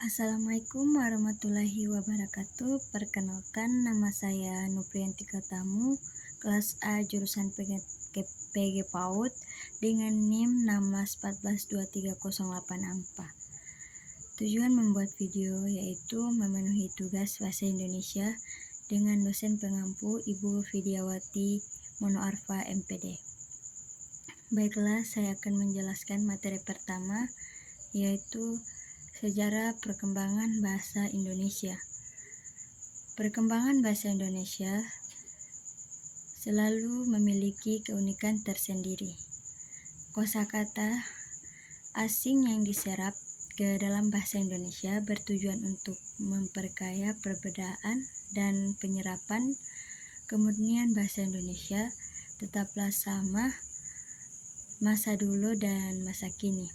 Assalamualaikum warahmatullahi wabarakatuh. Perkenalkan, nama saya Nupriyanti Katamu, kelas A jurusan PG PAUD dengan NIM 16142308 Tujuan membuat video yaitu memenuhi tugas bahasa Indonesia dengan dosen pengampu Ibu Vidyawati Monoarfa MPD. Baiklah, saya akan menjelaskan materi pertama, yaitu sejarah perkembangan bahasa Indonesia. Perkembangan bahasa Indonesia selalu memiliki keunikan tersendiri. Kosakata asing yang diserap ke dalam bahasa Indonesia bertujuan untuk memperkaya perbedaan dan penyerapan kemurnian bahasa Indonesia tetaplah sama masa dulu dan masa kini.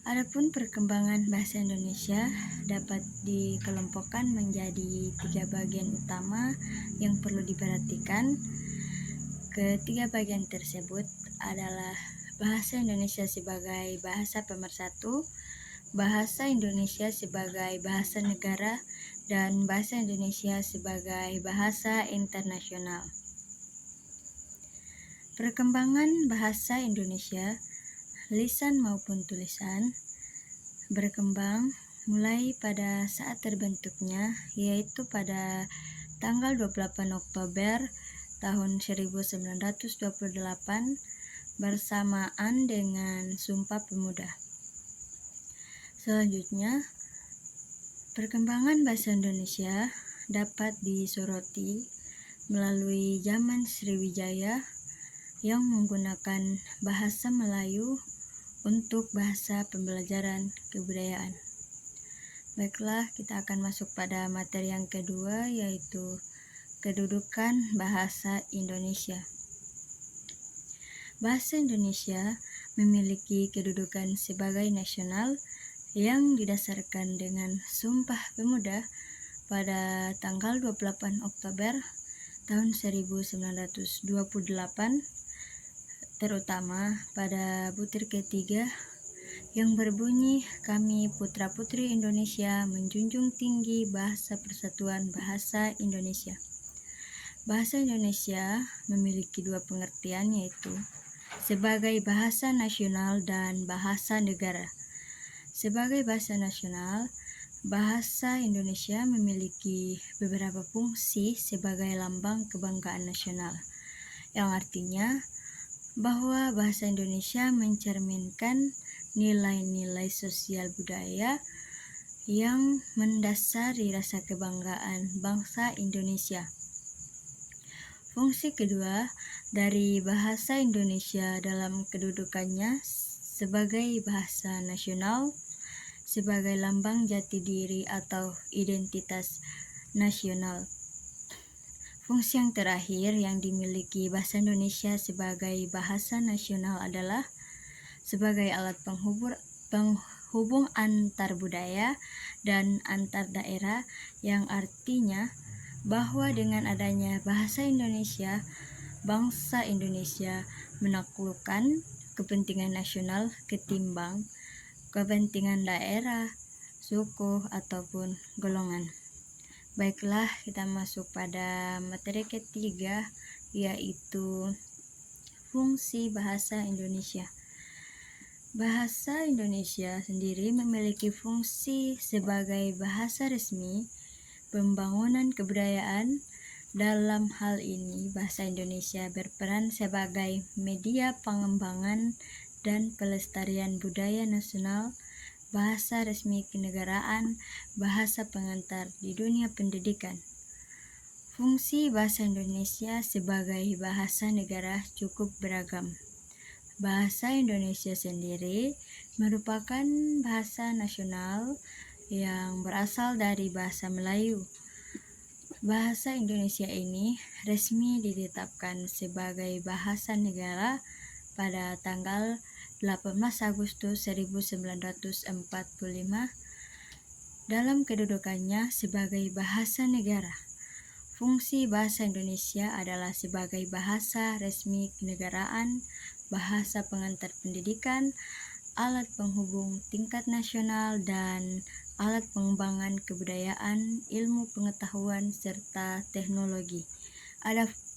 Adapun perkembangan bahasa Indonesia dapat dikelompokkan menjadi 3 bagian utama yang perlu diperhatikan. Ketiga bagian tersebut adalah bahasa Indonesia sebagai bahasa pemersatu, bahasa Indonesia sebagai bahasa negara, dan bahasa Indonesia sebagai bahasa internasional. Perkembangan bahasa Indonesia, lisan maupun tulisan, berkembang mulai pada saat terbentuknya, yaitu pada tanggal 28 Oktober tahun 1928 bersamaan dengan Sumpah Pemuda. Selanjutnya, perkembangan bahasa Indonesia dapat disoroti melalui zaman Sriwijaya yang menggunakan bahasa Melayu untuk bahasa pembelajaran kebudayaan. Baiklah, kita akan masuk pada materi yang kedua, yaitu kedudukan bahasa Indonesia. Bahasa Indonesia memiliki kedudukan sebagai nasional yang didasarkan dengan Sumpah Pemuda pada tanggal 28 Oktober tahun 1928, terutama pada butir ketiga yang berbunyi, "Kami putra-putri Indonesia menjunjung tinggi bahasa persatuan bahasa Indonesia." Bahasa Indonesia memiliki dua pengertian, yaitu sebagai bahasa nasional dan bahasa negara. Sebagai bahasa nasional, bahasa Indonesia memiliki beberapa fungsi sebagai lambang kebanggaan nasional, yang artinya bahwa bahasa Indonesia mencerminkan nilai-nilai sosial budaya yang mendasari rasa kebanggaan bangsa Indonesia. Fungsi kedua dari bahasa Indonesia dalam kedudukannya sebagai bahasa nasional, sebagai lambang jati diri atau identitas nasional. Fungsi yang terakhir yang dimiliki bahasa Indonesia sebagai bahasa nasional adalah sebagai alat penghubung antar budaya dan antar daerah, yang artinya bahwa dengan adanya bahasa Indonesia, bangsa Indonesia menaklukkan kepentingan nasional ketimbang kepentingan daerah, suku, ataupun golongan. Baiklah, kita masuk pada materi ketiga, yaitu fungsi bahasa Indonesia. Bahasa Indonesia sendiri memiliki fungsi sebagai bahasa resmi pembangunan kebudayaan. Dalam hal ini, bahasa Indonesia berperan sebagai media pengembangan dan pelestarian budaya nasional, bahasa resmi kenegaraan, bahasa pengantar di dunia pendidikan. Fungsi bahasa Indonesia sebagai bahasa negara cukup beragam. Bahasa Indonesia sendiri merupakan bahasa nasional yang berasal dari bahasa Melayu. Bahasa Indonesia ini resmi ditetapkan sebagai bahasa negara pada tanggal 18 Agustus 1945 dalam kedudukannya sebagai bahasa negara. Fungsi bahasa Indonesia adalah sebagai bahasa resmi kenegaraan, bahasa pengantar pendidikan, alat penghubung tingkat nasional, dan alat pengembangan kebudayaan, ilmu pengetahuan, serta teknologi.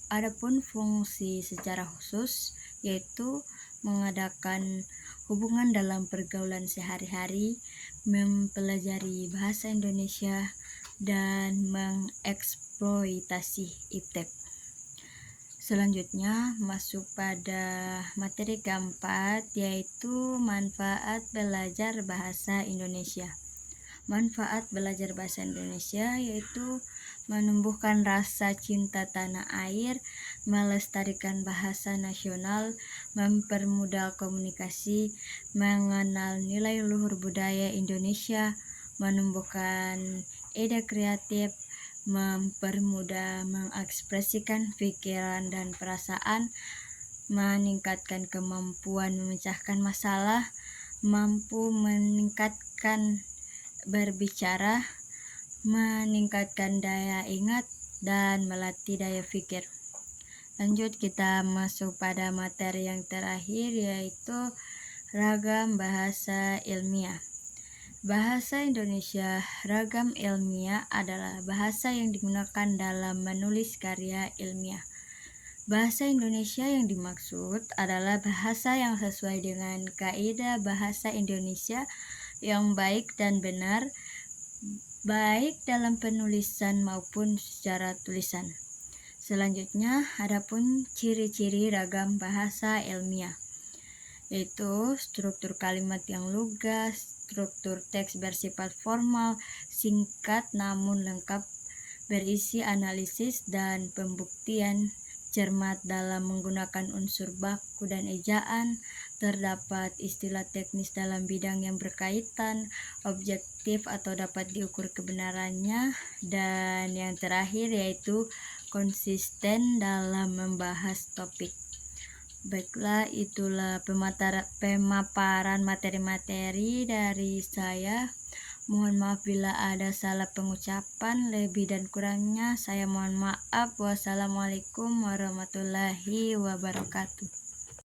Adapun fungsi secara khusus yaitu mengadakan hubungan dalam pergaulan sehari-hari, mempelajari bahasa Indonesia, dan mengeksploitasi iptek. Selanjutnya masuk pada materi keempat, yaitu manfaat belajar bahasa Indonesia. Manfaat belajar bahasa Indonesia yaitu menumbuhkan rasa cinta tanah air, melestarikan bahasa nasional, mempermudah komunikasi, mengenal nilai luhur budaya Indonesia, menumbuhkan ide kreatif, mempermudah mengekspresikan pikiran dan perasaan, meningkatkan kemampuan memecahkan masalah, mampu meningkatkan berbicara, meningkatkan daya ingat, dan melatih daya pikir. Lanjut, kita masuk pada materi yang terakhir, yaitu ragam bahasa ilmiah. Bahasa Indonesia ragam ilmiah adalah bahasa yang digunakan dalam menulis karya ilmiah. Bahasa Indonesia yang dimaksud adalah bahasa yang sesuai dengan kaidah bahasa Indonesia yang baik dan benar, baik dalam penulisan maupun secara tulisan. Selanjutnya, adapun ciri-ciri ragam bahasa ilmiah, yaitu struktur kalimat yang lugas, struktur teks bersifat formal, singkat namun lengkap, berisi analisis dan pembuktian, cermat dalam menggunakan unsur baku dan ejaan, terdapat istilah teknis dalam bidang yang berkaitan, objektif atau dapat diukur kebenarannya, dan yang terakhir yaitu konsisten dalam membahas topik. Baiklah, itulah pemaparan materi-materi dari saya. Mohon maaf bila ada salah pengucapan, lebih dan kurangnya saya mohon maaf. Wassalamualaikum warahmatullahi wabarakatuh.